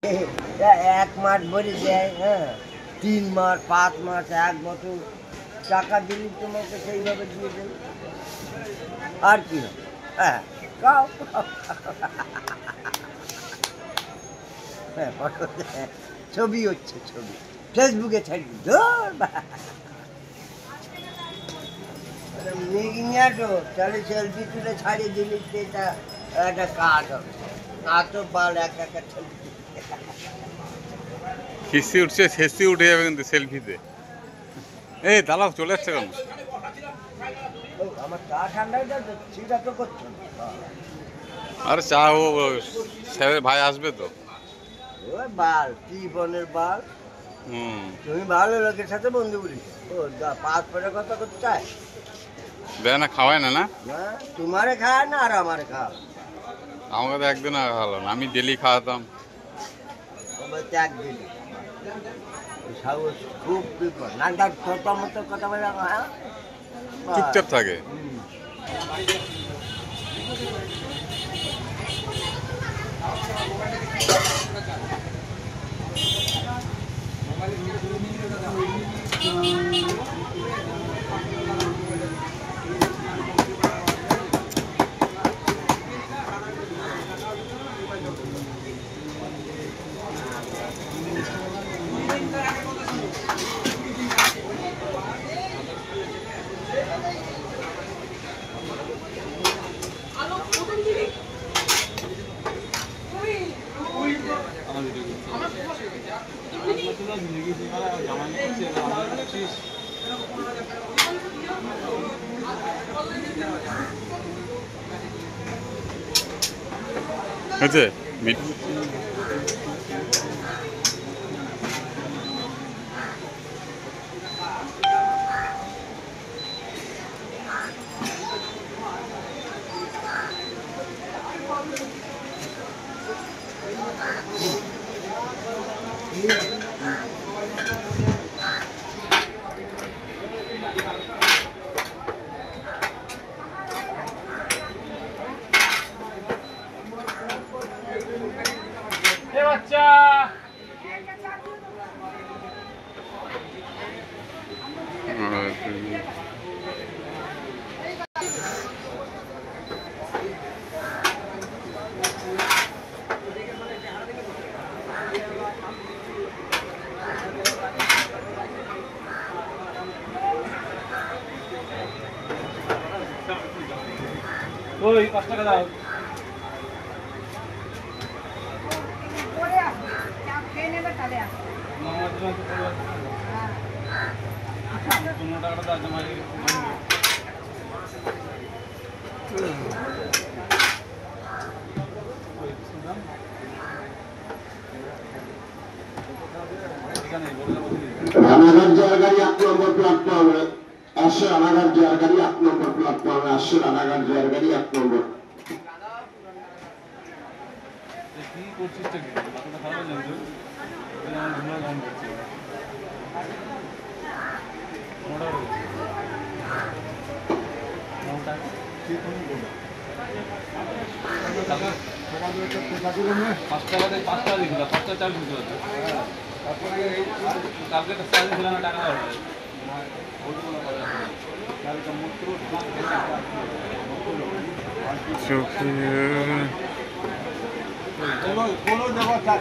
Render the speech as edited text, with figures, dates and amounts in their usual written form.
এক মাস ভরে দেয়, হ্যাঁ 3 মাস 5 মাস 1 বছর টাকা দিলে তোমাকে সেইভাবে দিয়ে দেবে। আর কি হ্যাঁ খাও ছবি হচ্ছে, ছবি ফেসবুকে ছাড়বি তাহলে সেলফি তুলে ছাড়িয়ে দিলি, এটা একটা কাজ হবে না তো। বাল এক একটা ছবি হিসি উঠছে, হেসি উঠে যাবে কিন্তু সেলফিতে। এই দাঁড়াও, চলে যাচ্ছে কেন? আমার চা ঠান্ডা হয়ে যাচ্ছে, সেটা তো করছো না। আরে চা ও স্যারের ভাই আসবে তো। ওই বাল কি বনের বাল, তুমি ভালো লোকের সাথে বন্ধু বলি ও পাঁচ পরে কথা করতে চায় দেয় না, খাওয়ায় না। না না, তোমারে খায় না আর আমারে খাওয়া। আমাকে তো একদিন খাওয়ালো না, আমি ডেলি খাওয়াতাম। ত্যাগ দিলি, সাহস খুব বিপদ। নানটা ছোট মতো কথা বলে চুপচাপ থাকে। হয়েছে বাচ্চা ওই 5 টাকা দাও। রানাঘাট জায়গায় 1 নম্বর প্ল্যাটফর্মে আসে, রানাঘাট জায়গায় 1 নম্বর প্ল্যাটফর্মে আসে, রানাঘাট জায়গায় 1 নম্বর। কি করছিস কি? মাথাটা খারাপ হয়ে যাচ্ছে। এটা আমার ঘুমানো কম করছে। মোটা কি কোন বল? 5 টাকা দিয়ে 5 টাকা দিছিল, 5 টাকা চাল দিছিল। তারপরে কালকে তো চাল দিছিল না, টাকা দাও। চোখে কোনো দেবতা